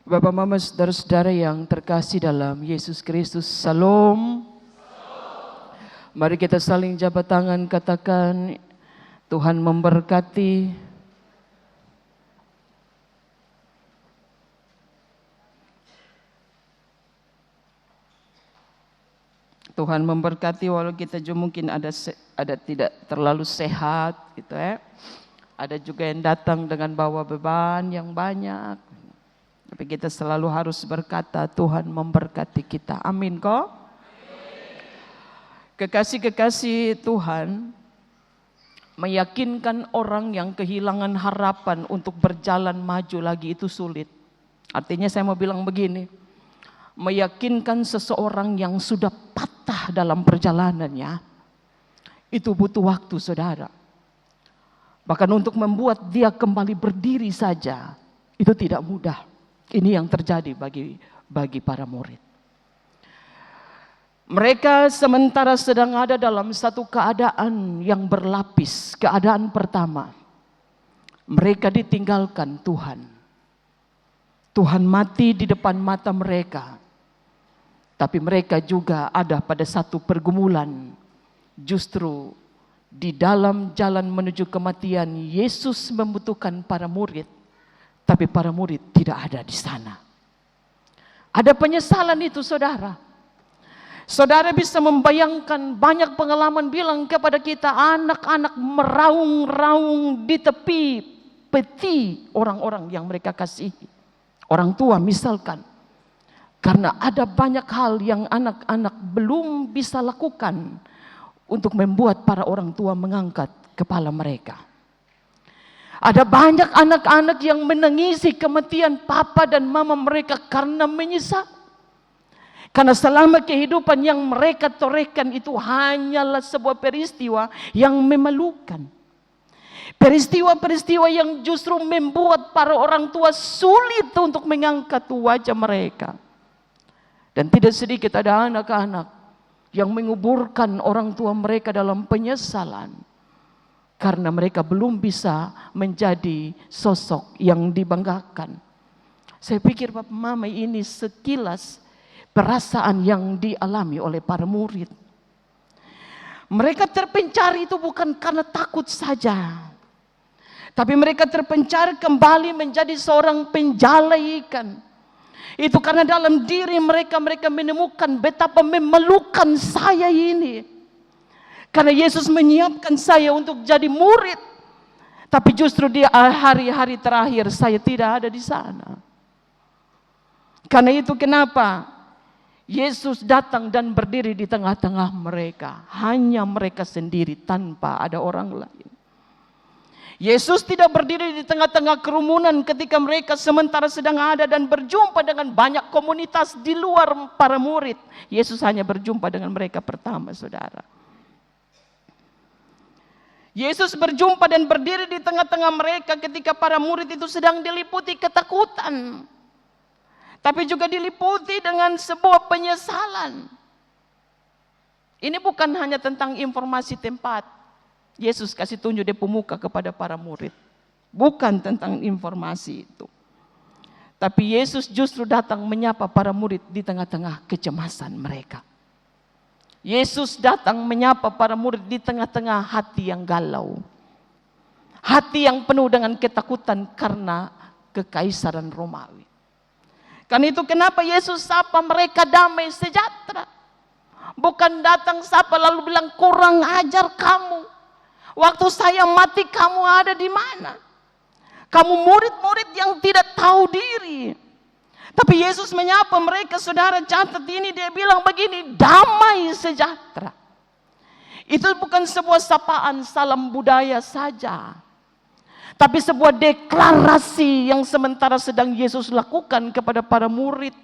Bapak Mama, saudara-saudara yang terkasih dalam Yesus Kristus, Salam. Mari kita saling jabat tangan, katakan Tuhan memberkati. Tuhan memberkati, walau kita juga mungkin ada tidak terlalu sehat gitu ya. Ada juga yang datang dengan bawa beban yang banyak. Tapi kita selalu harus berkata Tuhan memberkati kita. Amin kok? Kekasih-kekasih Tuhan, meyakinkan orang yang kehilangan harapan untuk berjalan maju lagi itu sulit. Artinya saya mau bilang begini, meyakinkan seseorang yang sudah patah dalam perjalanannya, itu butuh waktu, saudara. Bahkan untuk membuat dia kembali berdiri saja, itu tidak mudah. Ini yang terjadi bagi para murid. Mereka sementara sedang ada dalam satu keadaan yang berlapis. Keadaan pertama, mereka ditinggalkan Tuhan. Tuhan mati di depan mata mereka. Tapi mereka juga ada pada satu pergumulan. Justru di dalam jalan menuju kematian, Yesus membutuhkan para murid. Tapi para murid tidak ada di sana. Ada penyesalan itu, saudara. Saudara bisa membayangkan banyak pengalaman bilang kepada kita, anak-anak meraung-raung di tepi peti orang-orang yang mereka kasihi. Orang tua misalkan. Karena ada banyak hal yang anak-anak belum bisa lakukan untuk membuat para orang tua mengangkat kepala mereka. Ada banyak anak-anak yang menangisi kematian papa dan mama mereka karena menyesal. Karena selama kehidupan yang mereka torehkan itu hanyalah sebuah peristiwa yang memalukan. Peristiwa-peristiwa yang justru membuat para orang tua sulit untuk mengangkat wajah mereka. Dan tidak sedikit ada anak-anak yang menguburkan orang tua mereka dalam penyesalan. Karena mereka belum bisa menjadi sosok yang dibanggakan. Saya pikir Bapak Mama ini sekilas perasaan yang dialami oleh para murid. Mereka terpencar itu bukan karena takut saja. Tapi mereka terpencar kembali menjadi seorang penjala ikan. Itu karena dalam diri mereka menemukan betapa memalukan saya ini. Karena Yesus menyiapkan saya untuk jadi murid. Tapi justru di hari-hari terakhir saya tidak ada di sana. Karena itu kenapa Yesus datang dan berdiri di tengah-tengah mereka. Hanya mereka sendiri tanpa ada orang lain. Yesus tidak berdiri di tengah-tengah kerumunan ketika mereka sementara sedang ada dan berjumpa dengan banyak komunitas di luar para murid. Yesus hanya berjumpa dengan mereka pertama, saudara. Yesus berjumpa dan berdiri di tengah-tengah mereka ketika para murid itu sedang diliputi ketakutan. Tapi juga diliputi dengan sebuah penyesalan. Ini bukan hanya tentang informasi tempat. Yesus kasih tunjuk di pemuka kepada para murid. Bukan tentang informasi itu. Tapi Yesus justru datang menyapa para murid di tengah-tengah kecemasan mereka. Yesus datang menyapa para murid di tengah-tengah hati yang galau. Hati yang penuh dengan ketakutan karena kekaisaran Romawi. Karena itu kenapa Yesus sapa mereka damai sejahtera. Bukan datang sapa lalu bilang kurang ajar kamu. Waktu saya mati kamu ada di mana? Kamu murid-murid yang tidak tahu diri. Tapi Yesus menyapa mereka, saudara catat ini, dia bilang begini, damai sejahtera. Itu bukan sebuah sapaan salam budaya saja. Tapi sebuah deklarasi yang sementara sedang Yesus lakukan kepada para murid.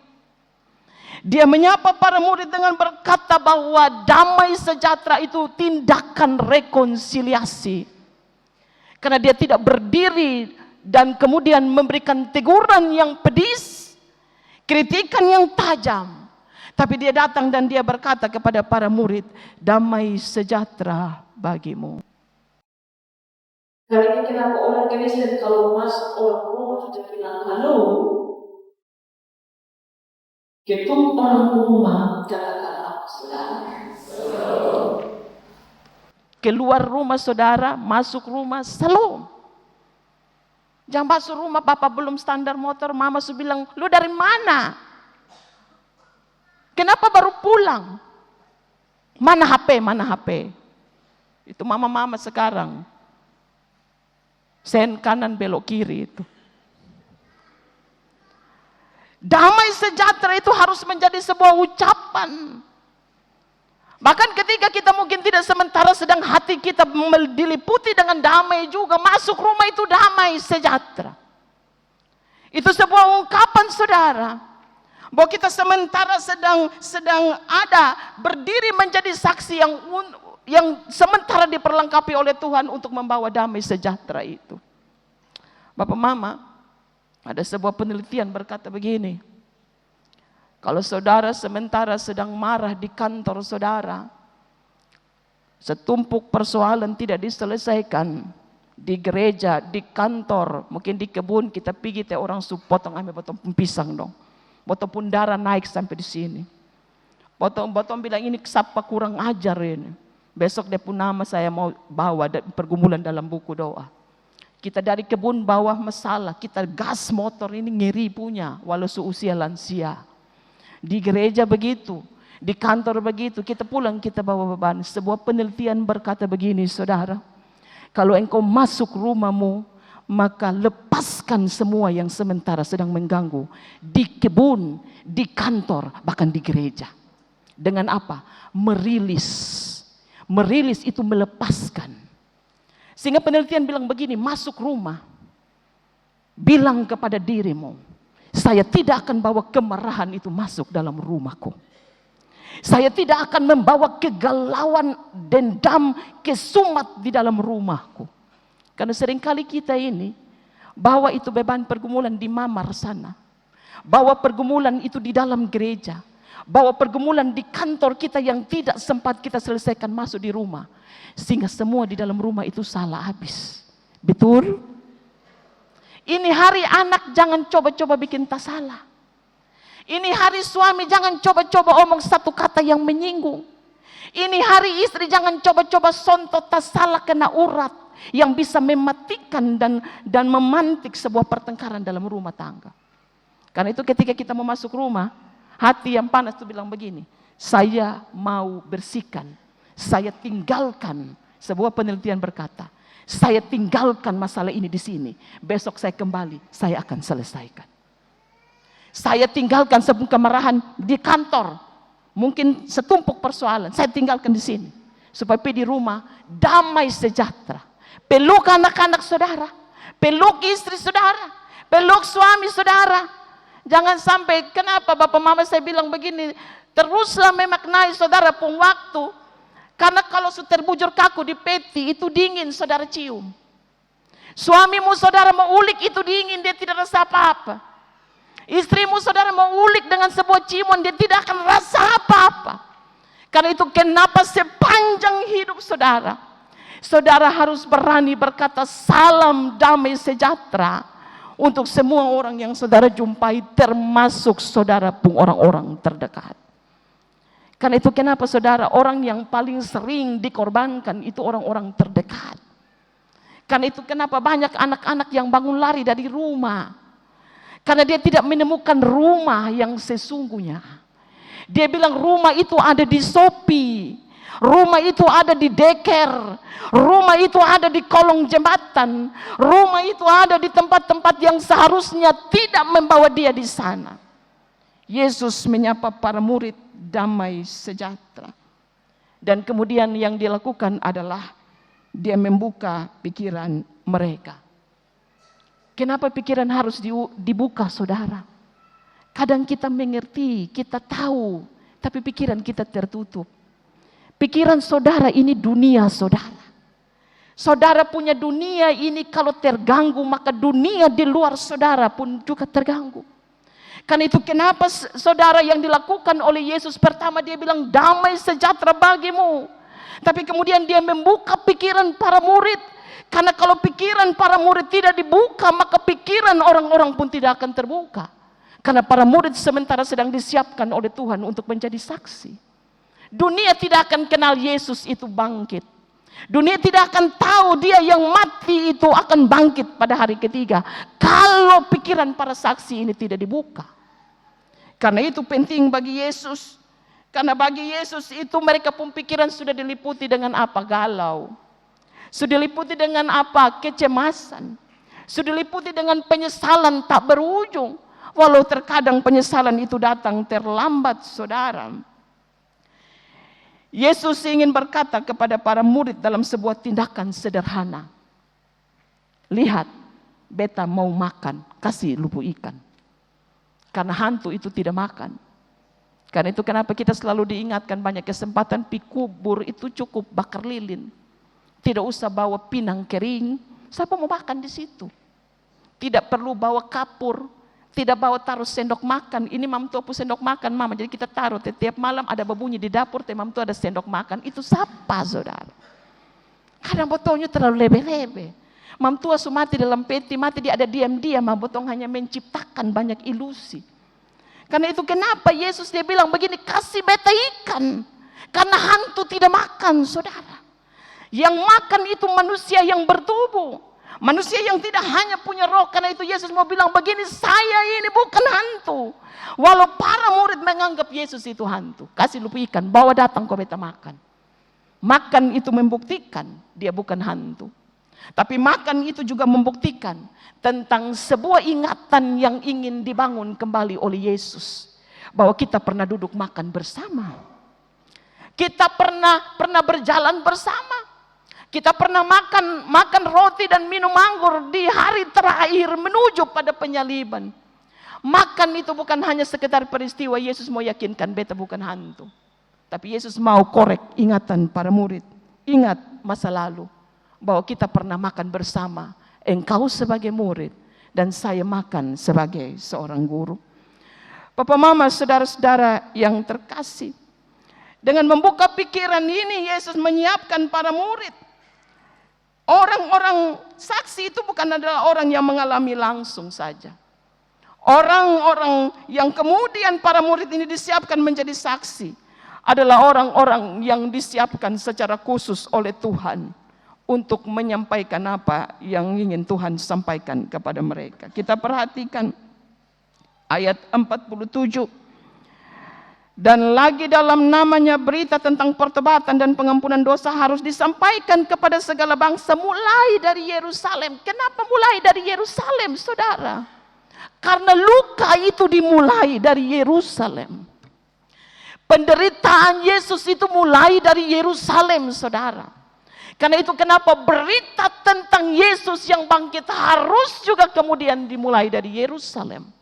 Dia menyapa para murid dengan berkata bahwa damai sejahtera itu tindakan rekonsiliasi. Karena dia tidak berdiri dan kemudian memberikan teguran yang pedis. Kritikan yang tajam. Tapi dia datang dan dia berkata kepada para murid, damai sejahtera bagimu. Kali ini kenapa orang Kristen kalau masuk orang Romo sudah bilang halo, Ketumpah rumah katakanlah saudara. Keluar rumah saudara, masuk rumah, salam. Jangan masuk rumah, papa belum standar motor, mama sudah bilang, lu dari mana? Kenapa baru pulang? Mana HP, mana HP? Itu mama-mama sekarang. Sen kanan belok kiri itu. Damai sejahtera itu harus menjadi sebuah ucapan. Bahkan ketika kita mungkin tidak sementara sedang hati kita diliputi dengan damai juga, masuk rumah itu damai sejahtera. Itu sebuah ungkapan saudara, bahwa kita sementara sedang ada berdiri menjadi saksi yang sementara diperlengkapi oleh Tuhan untuk membawa damai sejahtera itu. Bapak Mama, ada sebuah penelitian berkata begini, kalau saudara sementara sedang marah di kantor saudara, setumpuk persoalan tidak diselesaikan, di gereja, di kantor, mungkin di kebun, kita pergi teh orang potong ambil potong pisang dong. Potong pun darah naik sampai di sini. Potong bilang ini siapa kurang ajar ini. Besok dia pun nama saya mau bawa pergumulan dalam buku doa. Kita dari kebun bawah masalah, kita gas motor ini ngeri punya, walau seusia lansia. Di gereja begitu, di kantor begitu, kita pulang kita bawa beban. Sebuah penelitian berkata begini saudara, kalau engkau masuk rumahmu, maka lepaskan semua yang sementara sedang mengganggu. Di kebun, di kantor, bahkan di gereja. Dengan apa? Merilis. Merilis itu melepaskan. Sehingga penelitian bilang begini, masuk rumah, bilang kepada dirimu, saya tidak akan bawa kemarahan itu masuk dalam rumahku. Saya tidak akan membawa kegalauan, dendam, kesumat di dalam rumahku. Karena seringkali kita ini bawa itu beban pergumulan di mamar sana. Bawa pergumulan itu di dalam gereja. Bawa pergumulan di kantor kita yang tidak sempat kita selesaikan masuk di rumah. Sehingga semua di dalam rumah itu salah habis. Betul? Ini hari anak jangan coba-coba bikin tak salah. Ini hari suami jangan coba-coba omong satu kata yang menyinggung. Ini hari istri jangan coba-coba sontot tak salah kena urat yang bisa mematikan dan memantik sebuah pertengkaran dalam rumah tangga. Karena itu ketika kita mau masuk rumah, hati yang panas itu bilang begini, saya mau bersihkan, saya tinggalkan. Sebuah penelitian berkata, saya tinggalkan masalah ini di sini. Besok saya kembali, saya akan selesaikan. Saya tinggalkan sebuah kemarahan di kantor. Mungkin setumpuk persoalan, saya tinggalkan di sini. Supaya di rumah damai sejahtera. Peluk anak-anak saudara, peluk istri saudara, peluk suami saudara. Jangan sampai, kenapa Bapak Mama saya bilang begini, teruslah memaknai saudara pun waktu. Karena kalau sudah terbujur kaku di peti, itu dingin saudara cium. Suamimu saudara mau ulik, itu dingin, dia tidak rasa apa-apa. Istrimu saudara mau ulik dengan sebuah ciuman, dia tidak akan rasa apa-apa. Karena itu kenapa sepanjang hidup saudara, saudara harus berani berkata salam damai sejahtera untuk semua orang yang saudara jumpai, termasuk saudara pun orang-orang terdekat. Karena itu kenapa saudara, orang yang paling sering dikorbankan itu orang-orang terdekat. Karena itu kenapa banyak anak-anak yang bangun lari dari rumah. Karena dia tidak menemukan rumah yang sesungguhnya. Dia bilang rumah itu ada di Shopee, rumah itu ada di Deker, rumah itu ada di kolong jembatan, rumah itu ada di tempat-tempat yang seharusnya tidak membawa dia di sana. Yesus menyapa para murid damai sejahtera. Dan kemudian yang dilakukan adalah dia membuka pikiran mereka. Kenapa pikiran harus dibuka saudara? Kadang kita mengerti, kita tahu, tapi pikiran kita tertutup. Pikiran saudara ini dunia saudara. Saudara punya dunia ini kalau terganggu, maka dunia di luar saudara pun juga terganggu. Karena itu kenapa saudara yang dilakukan oleh Yesus, pertama dia bilang damai sejahtera bagimu. Tapi kemudian dia membuka pikiran para murid. Karena kalau pikiran para murid tidak dibuka, maka pikiran orang-orang pun tidak akan terbuka. Karena para murid sementara sedang disiapkan oleh Tuhan untuk menjadi saksi. Dunia tidak akan kenal Yesus itu bangkit. Dunia tidak akan tahu dia yang mati itu akan bangkit pada hari ketiga, kalau pikiran para saksi ini tidak dibuka. Karena itu penting bagi Yesus. Karena bagi Yesus itu mereka pun pikiran sudah diliputi dengan apa? Galau. Sudah diliputi dengan apa? Kecemasan. Sudah diliputi dengan penyesalan tak berujung. Walau terkadang penyesalan itu datang terlambat, saudara. Yesus ingin berkata kepada para murid dalam sebuah tindakan sederhana. Lihat, beta mau makan, kasih lupu ikan. Karena hantu itu tidak makan. Karena itu kenapa kita selalu diingatkan banyak kesempatan, pi kubur itu cukup bakar lilin. Tidak usah bawa pinang kering, siapa mau makan di situ? Tidak perlu bawa kapur. Tidak bawa taruh sendok makan. Ini mam tua pu sendok makan mama. Jadi kita taruh setiap malam ada berbunyi di dapur. Mam tua ada sendok makan. Itu siapa, saudara? Kadang botolnya terlalu lebe-lebe. Mam tua su mati dalam peti. Mati dia ada diam-diam. Mam botol hanya menciptakan banyak ilusi. Karena itu kenapa Yesus dia bilang begini. Kasih beta ikan. Karena hantu tidak makan, saudara. Yang makan itu manusia yang bertubuh. Manusia yang tidak hanya punya roh. Karena itu Yesus mau bilang begini, saya ini bukan hantu. Walau para murid menganggap Yesus itu hantu. Kasih lupu ikan, bawa datang kau beta makan. Makan itu membuktikan dia bukan hantu. Tapi makan itu juga membuktikan tentang sebuah ingatan yang ingin dibangun kembali oleh Yesus. Bahwa kita pernah duduk makan bersama. Kita pernah berjalan bersama. Kita pernah makan roti dan minum anggur di hari terakhir menuju pada penyaliban. Makan itu bukan hanya sekedar peristiwa. Yesus mau yakinkan beta bukan hantu. Tapi Yesus mau korek ingatan para murid. Ingat masa lalu. Bahwa kita pernah makan bersama. Engkau sebagai murid. Dan saya makan sebagai seorang guru. Papa mama saudara-saudara yang terkasih. Dengan membuka pikiran ini Yesus menyiapkan para murid. Orang-orang saksi itu bukan adalah orang yang mengalami langsung saja. Orang-orang yang kemudian para murid ini disiapkan menjadi saksi adalah orang-orang yang disiapkan secara khusus oleh Tuhan untuk menyampaikan apa yang ingin Tuhan sampaikan kepada mereka. Kita perhatikan ayat 47. Dan lagi dalam namanya berita tentang pertobatan dan pengampunan dosa harus disampaikan kepada segala bangsa mulai dari Yerusalem. Kenapa mulai dari Yerusalem, saudara? Karena luka itu dimulai dari Yerusalem. Penderitaan Yesus itu mulai dari Yerusalem, saudara. Karena itu kenapa berita tentang Yesus yang bangkit harus juga kemudian dimulai dari Yerusalem.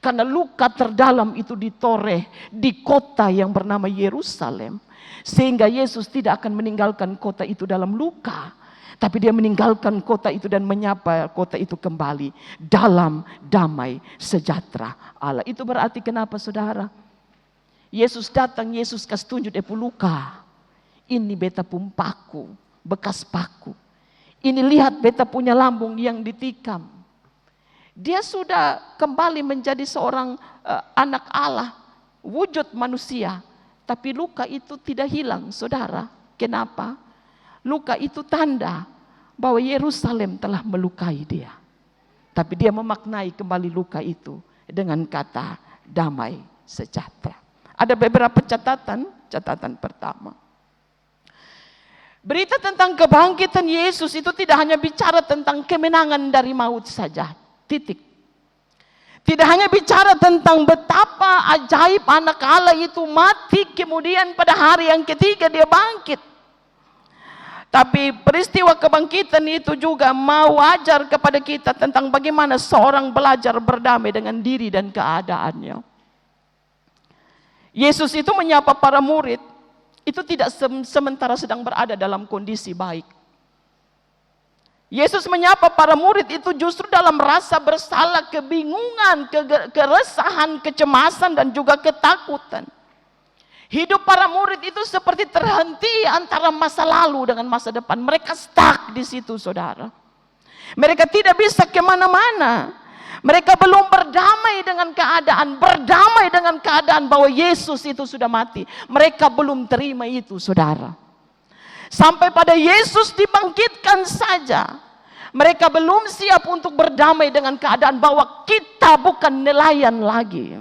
Karena luka terdalam itu ditoreh di kota yang bernama Yerusalem. Sehingga Yesus tidak akan meninggalkan kota itu dalam luka. Tapi dia meninggalkan kota itu dan menyapa kota itu kembali dalam damai sejahtera Allah. Itu berarti kenapa, saudara? Yesus datang, Yesus kasih tunjuk depu luka. Ini beta pun paku, bekas paku. Ini lihat beta punya lambung yang ditikam. Dia sudah kembali menjadi seorang anak Allah, wujud manusia. Tapi luka itu tidak hilang, saudara. Kenapa? Luka itu tanda bahwa Yerusalem telah melukai dia. Tapi dia memaknai kembali luka itu dengan kata damai sejahtera. Ada beberapa catatan. Catatan pertama. Berita tentang kebangkitan Yesus itu tidak hanya bicara tentang kemenangan dari maut saja. Titik. Tidak hanya bicara tentang betapa ajaib anak Allah itu mati kemudian pada hari yang ketiga dia bangkit. Tapi peristiwa kebangkitan itu juga mau ajar kepada kita tentang bagaimana seorang belajar berdamai dengan diri dan keadaannya. Yesus itu menyapa para murid itu tidak sementara sedang berada dalam kondisi baik. Yesus menyapa para murid itu justru dalam rasa bersalah, kebingungan, keresahan, kecemasan dan juga ketakutan. Hidup para murid itu seperti terhenti antara masa lalu dengan masa depan. Mereka stuck di situ, saudara. Mereka tidak bisa kemana-mana. Mereka belum berdamai dengan keadaan bahwa Yesus itu sudah mati. Mereka belum terima itu, saudara. Sampai pada Yesus dibangkitkan saja, mereka belum siap untuk berdamai dengan keadaan bahwa kita bukan nelayan lagi,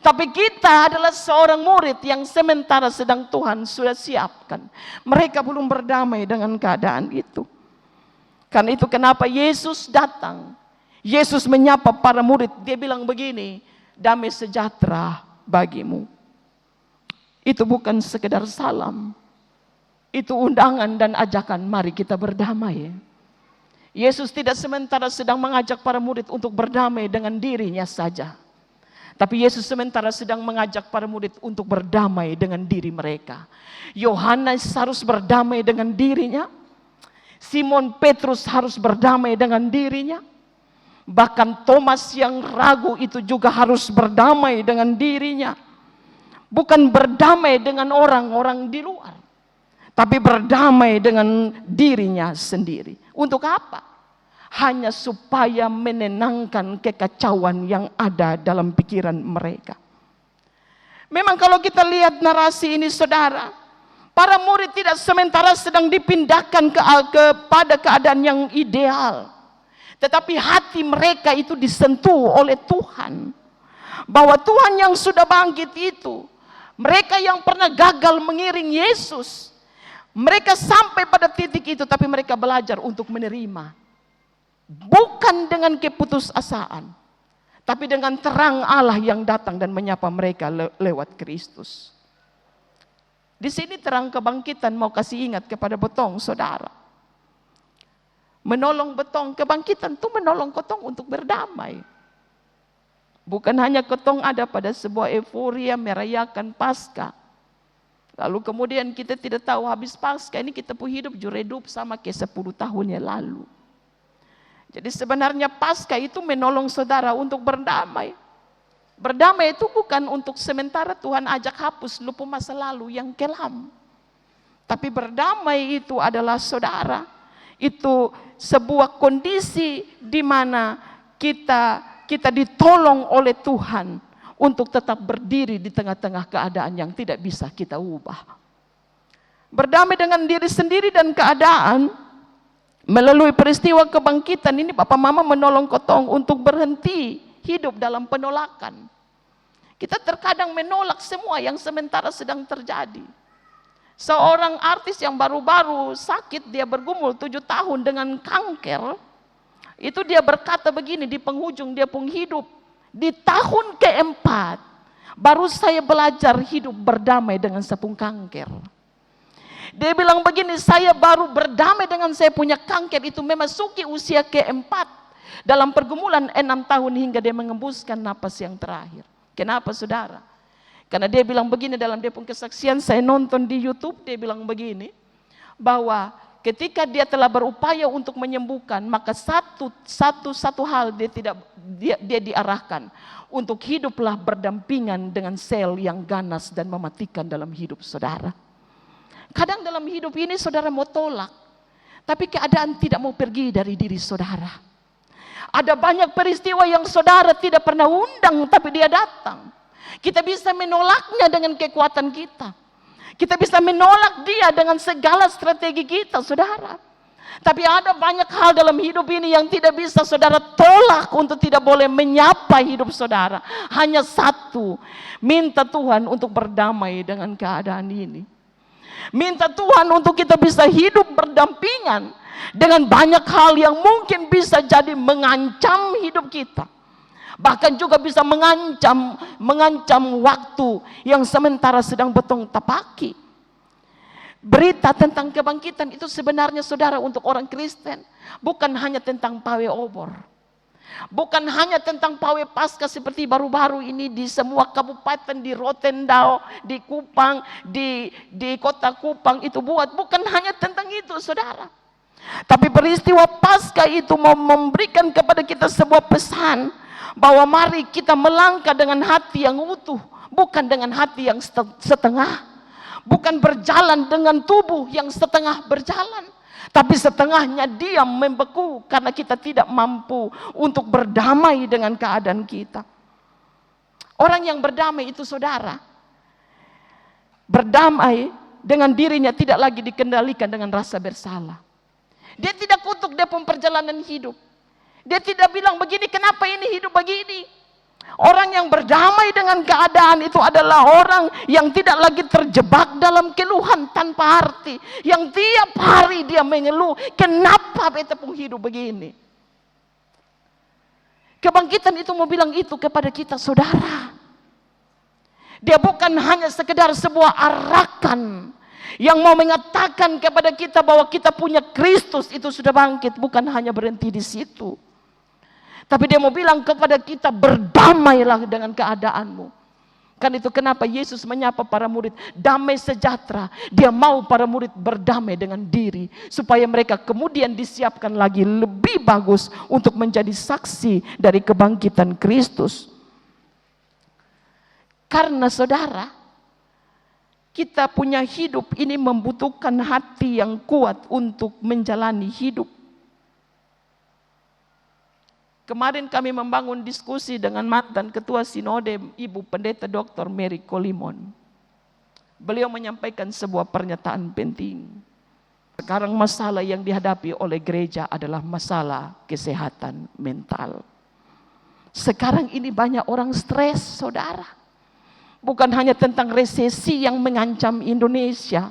tapi kita adalah seorang murid yang sementara sedang Tuhan sudah siapkan. Mereka belum berdamai dengan keadaan itu. Karena itu kenapa Yesus datang. Yesus menyapa para murid. Dia bilang begini, damai sejahtera bagimu. Itu bukan sekedar salam. Itu undangan dan ajakan, mari kita berdamai. Yesus tidak sementara sedang mengajak para murid untuk berdamai dengan dirinya saja. Tapi Yesus sementara sedang mengajak para murid untuk berdamai dengan diri mereka. Yohanes harus berdamai dengan dirinya. Simon Petrus harus berdamai dengan dirinya. Bahkan Thomas yang ragu itu juga harus berdamai dengan dirinya. Bukan berdamai dengan orang-orang di luar, tapi berdamai dengan dirinya sendiri. Untuk apa? Hanya supaya menenangkan kekacauan yang ada dalam pikiran mereka. Memang kalau kita lihat narasi ini, saudara, para murid tidak sementara sedang dipindahkan kepada keadaan yang ideal. Tetapi hati mereka itu disentuh oleh Tuhan. Bahwa Tuhan yang sudah bangkit itu, mereka yang pernah gagal mengiring Yesus, mereka sampai pada titik itu, tapi mereka belajar untuk menerima. Bukan dengan keputusasaan, tapi dengan terang Allah yang datang dan menyapa mereka lewat Kristus. Di sini terang kebangkitan mau kasih ingat kepada Betong, saudara. Menolong Betong, kebangkitan itu menolong Ketong untuk berdamai. Bukan hanya Ketong ada pada sebuah euforia merayakan Paskah. Lalu kemudian kita tidak tahu habis Paskah ini kita pun hidup juredup sama ke 10 tahun yang lalu. Jadi sebenarnya Paskah itu menolong saudara untuk berdamai. Berdamai itu bukan untuk sementara Tuhan ajak hapus lupa masa lalu yang kelam. Tapi berdamai itu adalah saudara, itu sebuah kondisi di mana kita ditolong oleh Tuhan untuk tetap berdiri di tengah-tengah keadaan yang tidak bisa kita ubah. Berdamai dengan diri sendiri dan keadaan melalui peristiwa kebangkitan ini, Papa Mama menolong Ketong untuk berhenti hidup dalam penolakan. Kita terkadang menolak semua yang sementara sedang terjadi. Seorang artis yang baru-baru sakit, dia bergumul 7 tahun dengan kanker. Itu dia berkata begini di penghujung dia pun hidup. Di tahun keempat, baru saya belajar hidup berdamai dengan sepung kanker. Dia bilang begini, saya baru berdamai dengan saya punya kanker itu memasuki usia keempat. Dalam pergumulan 6 tahun hingga dia mengembuskan napas yang terakhir. Kenapa, saudara? Karena dia bilang begini dalam dia pun kesaksian, saya nonton di YouTube, dia bilang begini, bahwa ketika dia telah berupaya untuk menyembuhkan, maka satu hal dia diarahkan untuk hiduplah berdampingan dengan sel yang ganas dan mematikan dalam hidup saudara. Kadang dalam hidup ini saudara mau tolak, tapi keadaan tidak mau pergi dari diri saudara. Ada banyak peristiwa yang saudara tidak pernah undang, tapi dia datang. Kita bisa menolaknya dengan kekuatan kita. Kita bisa menolak dia dengan segala strategi kita, saudara. Tapi ada banyak hal dalam hidup ini yang tidak bisa saudara tolak untuk tidak boleh menyapa hidup saudara. Hanya satu, minta Tuhan untuk berdamai dengan keadaan ini. Minta Tuhan untuk kita bisa hidup berdampingan dengan banyak hal yang mungkin bisa jadi mengancam hidup kita. Bahkan juga bisa mengancam waktu yang sementara sedang Betong tapaki. Berita tentang kebangkitan itu sebenarnya saudara untuk orang Kristen bukan hanya tentang pawe obor. Bukan hanya tentang pawe Paskah seperti baru-baru ini di semua kabupaten, di Rotendao, di Kupang, di kota Kupang itu buat. Bukan hanya tentang itu saudara. Tapi peristiwa Paskah itu mau memberikan kepada kita sebuah pesan bahwa mari kita melangkah dengan hati yang utuh, bukan dengan hati yang setengah, bukan berjalan dengan tubuh yang setengah berjalan, Tapi setengahnya diam membeku karena kita tidak mampu untuk berdamai dengan keadaan kita. Orang yang berdamai itu saudara, berdamai dengan dirinya tidak lagi dikendalikan dengan rasa bersalah. Dia tidak kutuk dia pun perjalanan hidup. Dia tidak bilang begini, kenapa ini hidup begini. Orang yang berdamai dengan keadaan itu adalah orang yang tidak lagi terjebak dalam keluhan tanpa arti. Yang tiap hari dia mengeluh, kenapa beta pun hidup begini. Kebangkitan itu mau bilang itu kepada kita saudara. Dia bukan hanya sekedar sebuah arakan yang mau mengatakan kepada kita bahwa kita punya Kristus itu sudah bangkit. Bukan hanya berhenti di situ. Tapi dia mau bilang kepada kita, berdamailah dengan keadaanmu. Kan itu kenapa Yesus menyapa para murid, damai sejahtera. Dia mau para murid berdamai dengan diri. Supaya mereka kemudian disiapkan lagi lebih bagus untuk menjadi saksi dari kebangkitan Kristus. Karena saudara, kita punya hidup ini membutuhkan hati yang kuat untuk menjalani hidup. Kemarin kami membangun diskusi dengan mantan Ketua Sinode Ibu Pendeta Dr. Mary Kolimon. Beliau menyampaikan sebuah pernyataan penting. Sekarang masalah yang dihadapi oleh gereja adalah masalah kesehatan mental. Sekarang ini banyak orang stres, saudara. Bukan hanya tentang resesi yang mengancam Indonesia.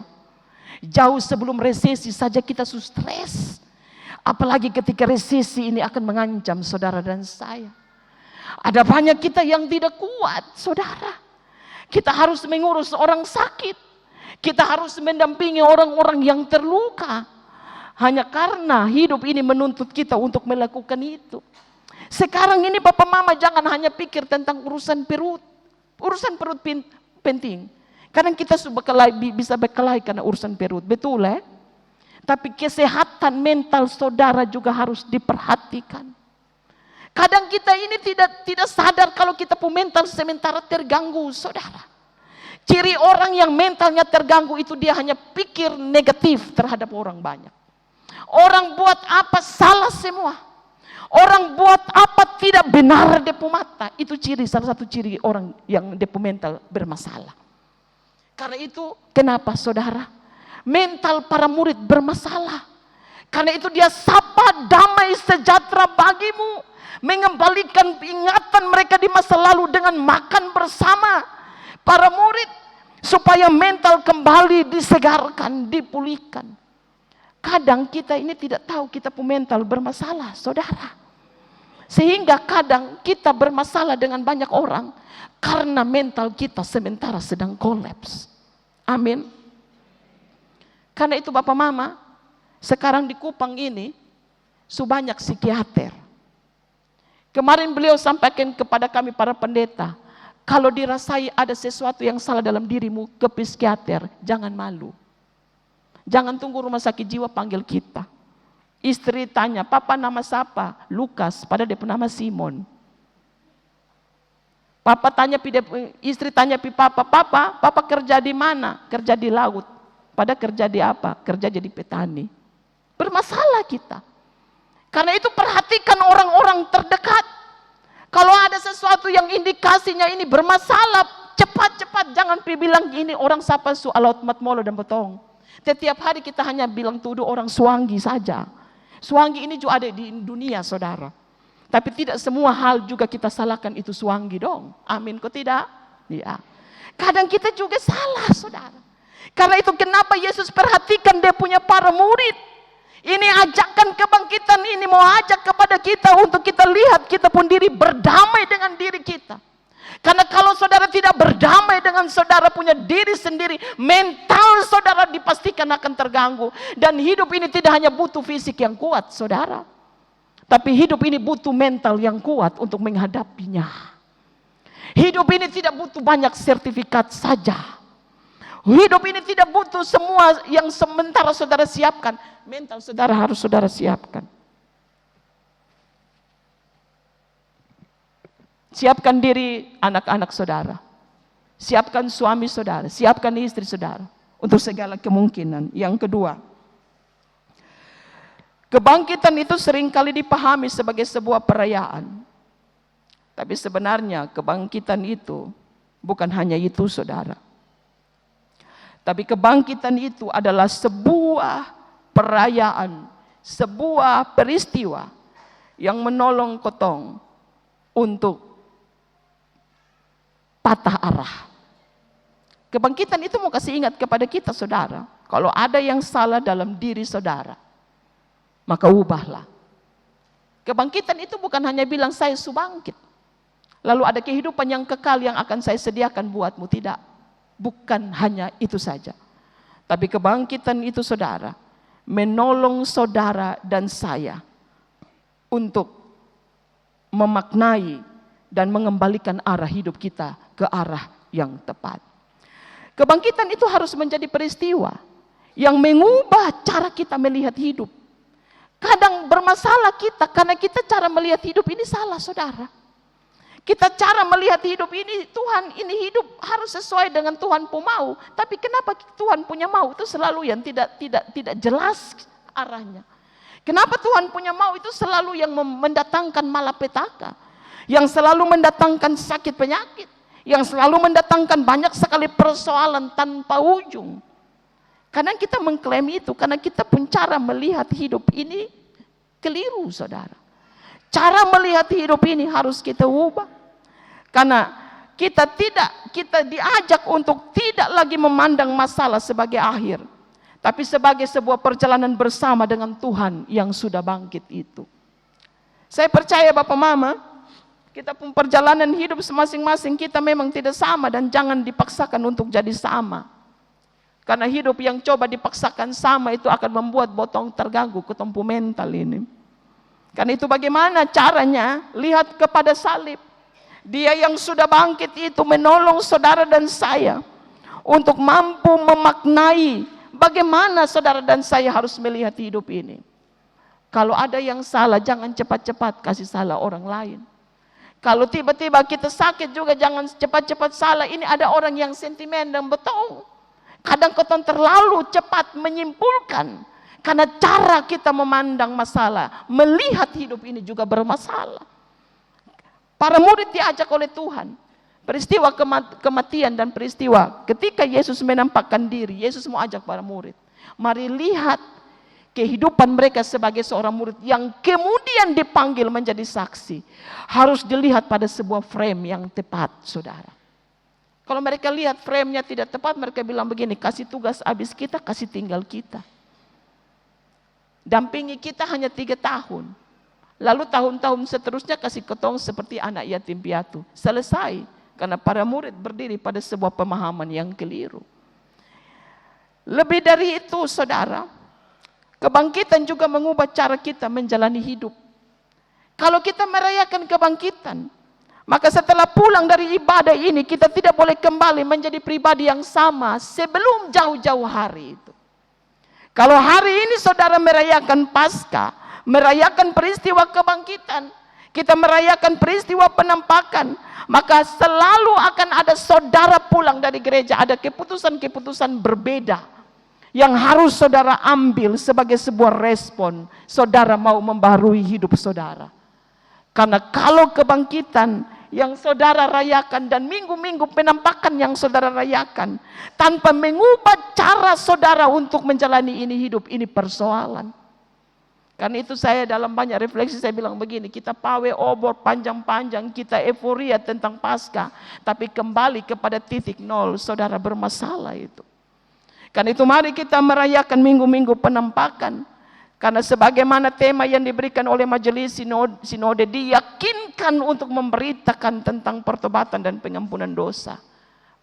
Jauh sebelum resesi saja kita stres. Apalagi ketika resesi ini akan mengancam saudara dan saya. Ada banyak kita yang tidak kuat, saudara. Kita harus mengurus orang sakit. Kita harus mendampingi orang-orang yang terluka. Hanya karena hidup ini menuntut kita untuk melakukan itu. Sekarang ini Bapak Mama jangan hanya pikir tentang urusan perut. Urusan perut penting. Kadang kita bisa berkelahi karena urusan perut. Betul ya? Tapi kesehatan mental saudara juga harus diperhatikan. Kadang kita ini tidak sadar kalau kita punya mental sementara terganggu, saudara. Ciri orang yang mentalnya terganggu itu dia hanya pikir negatif terhadap orang banyak. Orang buat apa salah semua. Orang buat apa tidak benar depu mata. Itu salah satu ciri orang yang depu mental bermasalah. Karena itu kenapa saudara? Mental para murid bermasalah. Karena itu dia sapa damai sejahtera bagimu. Mengembalikan ingatan mereka di masa lalu dengan makan bersama para murid. Supaya mental kembali disegarkan, dipulihkan. Kadang kita ini tidak tahu kita punya mental bermasalah, saudara. Sehingga kadang kita bermasalah dengan banyak orang. Karena mental kita sementara sedang kolaps. Amin. Karena itu Bapak Mama, sekarang di Kupang ini sebanyak psikiater. Kemarin beliau sampaikan kepada kami para pendeta, kalau dirasai ada sesuatu yang salah dalam dirimu ke psikiater, jangan malu. Jangan tunggu rumah sakit jiwa panggil kita. Istri tanya, Papa nama siapa? Lukas, padahal dia nama Simon. Istri tanya Papa kerja di mana? Kerja di laut. Pada kerja di apa? Kerja jadi petani. Bermasalah kita. Karena itu perhatikan orang-orang terdekat. Kalau ada sesuatu yang indikasinya ini bermasalah, cepat-cepat jangan bilang ini orang sapa su alaut matmolo dan betong. Setiap hari kita hanya bilang tuduh orang suanggi saja. Suanggi ini juga ada di dunia saudara. Tapi tidak semua hal juga kita salahkan itu suanggi dong. Amin, kok tidak? Ya. Kadang kita juga salah saudara. Karena itu kenapa Yesus perhatikan dia punya para murid. Ini ajakan kebangkitan ini mau ajak kepada kita untuk kita lihat kita pun diri berdamai dengan diri kita. Karena kalau saudara tidak berdamai dengan saudara punya diri sendiri, mental saudara dipastikan akan terganggu. Dan hidup ini tidak hanya butuh fisik yang kuat saudara. Tapi hidup ini butuh mental yang kuat untuk menghadapinya. Hidup ini tidak butuh banyak sertifikat saja. Hidup ini tidak butuh semua yang sementara saudara siapkan. Mental saudara harus saudara siapkan. Siapkan diri anak-anak saudara. Siapkan suami saudara. Siapkan istri saudara. Untuk segala kemungkinan. Yang kedua, Kebangkitan itu seringkali dipahami sebagai sebuah perayaan. Tapi sebenarnya kebangkitan itu bukan hanya itu, saudara. Tapi kebangkitan itu adalah sebuah perayaan, sebuah peristiwa yang menolong kotong untuk patah arah. Kebangkitan itu mau kasih ingat kepada kita, saudara. Kalau ada yang salah dalam diri saudara, maka ubahlah. Kebangkitan itu bukan hanya bilang saya subangkit, lalu ada kehidupan yang kekal yang akan saya sediakan buatmu. Tidak, bukan hanya itu saja. Tapi kebangkitan itu, saudara, menolong saudara dan saya untuk memaknai dan mengembalikan arah hidup kita ke arah yang tepat. Kebangkitan itu harus menjadi peristiwa yang mengubah cara kita melihat hidup. Kadang bermasalah kita karena kita cara melihat hidup ini salah, saudara. Kita cara melihat hidup ini, Tuhan ini hidup harus sesuai dengan Tuhan pun mau. Tapi kenapa Tuhan punya mau itu selalu yang tidak jelas arahnya. Kenapa Tuhan punya mau itu selalu yang mendatangkan malapetaka, yang selalu mendatangkan sakit penyakit, yang selalu mendatangkan banyak sekali persoalan tanpa ujung. Karena kita mengklaim itu, karena kita pun cara melihat hidup ini keliru, saudara. Cara melihat hidup ini harus kita ubah. Karena kita diajak untuk tidak lagi memandang masalah sebagai akhir, tapi sebagai sebuah perjalanan bersama dengan Tuhan yang sudah bangkit itu. Saya percaya Bapak Mama, kita pun perjalanan hidup masing-masing kita memang tidak sama, dan jangan dipaksakan untuk jadi sama. Karena hidup yang coba dipaksakan sama itu akan membuat botong terganggu, ketumpu mental ini. Karena itu bagaimana caranya? Lihat kepada salib. Dia yang sudah bangkit itu menolong saudara dan saya untuk mampu memaknai bagaimana saudara dan saya harus melihat hidup ini. Kalau ada yang salah, jangan cepat-cepat kasih salah orang lain. Kalau tiba-tiba kita sakit juga jangan cepat-cepat salah. Ini ada orang yang sentimen dan betul. Kadang kita terlalu cepat menyimpulkan. Karena cara kita memandang masalah, melihat hidup ini juga bermasalah. Para murid diajak oleh Tuhan. Peristiwa kematian dan peristiwa ketika Yesus menampakkan diri. Yesus mau ajak para murid. Mari lihat kehidupan mereka sebagai seorang murid yang kemudian dipanggil menjadi saksi. Harus dilihat pada sebuah frame yang tepat, saudara. Kalau mereka lihat frame-nya tidak tepat, mereka bilang begini, kasih tugas habis kita, kasih tinggal kita. Dampingi kita hanya 3 tahun. Lalu tahun-tahun seterusnya kasih ketong seperti anak yatim piatu. Selesai. Karena para murid berdiri pada sebuah pemahaman yang keliru. Lebih dari itu, saudara, kebangkitan juga mengubah cara kita menjalani hidup. Kalau kita merayakan kebangkitan, maka setelah pulang dari ibadah ini, kita tidak boleh kembali menjadi pribadi yang sama sebelum jauh-jauh hari itu. Kalau hari ini saudara merayakan Paskah, merayakan peristiwa kebangkitan, kita merayakan peristiwa penampakan, maka selalu akan ada saudara pulang dari gereja, ada keputusan-keputusan berbeda yang harus saudara ambil sebagai sebuah respon. Saudara mau membaharui hidup saudara. Karena kalau kebangkitan yang saudara rayakan dan minggu-minggu penampakan yang saudara rayakan tanpa mengubah cara saudara untuk menjalani ini hidup, ini persoalan. Karena itu saya dalam banyak refleksi saya bilang begini, kita pawe obor panjang-panjang, kita euforia tentang Paskah, tapi kembali kepada titik nol, saudara bermasalah itu. Karena itu mari kita merayakan minggu-minggu penampakan. Karena sebagaimana tema yang diberikan oleh majelis sinode diyakinkan untuk memberitakan tentang pertobatan dan pengampunan dosa.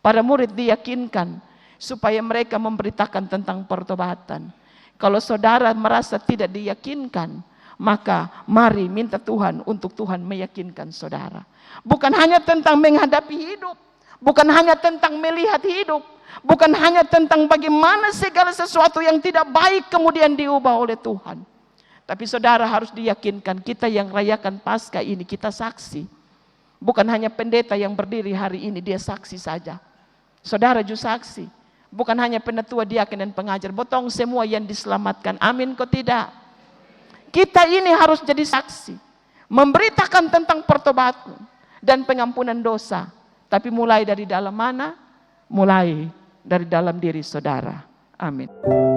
Para murid diyakinkan supaya mereka memberitakan tentang pertobatan. Kalau saudara merasa tidak diyakinkan, maka mari minta Tuhan untuk Tuhan meyakinkan saudara. Bukan hanya tentang menghadapi hidup, bukan hanya tentang melihat hidup, bukan hanya tentang bagaimana segala sesuatu yang tidak baik kemudian diubah oleh Tuhan. Tapi saudara harus diyakinkan, kita yang rayakan Paskah ini, kita saksi. Bukan hanya pendeta yang berdiri hari ini, dia saksi saja. Saudara juga saksi. Bukan hanya penatua, diaken dan pengajar, botong semua yang diselamatkan. Amin kok tidak? Kita ini harus jadi saksi, memberitakan tentang pertobatan dan pengampunan dosa. Tapi mulai dari dalam mana? Mulai dari dalam diri saudara. Amin.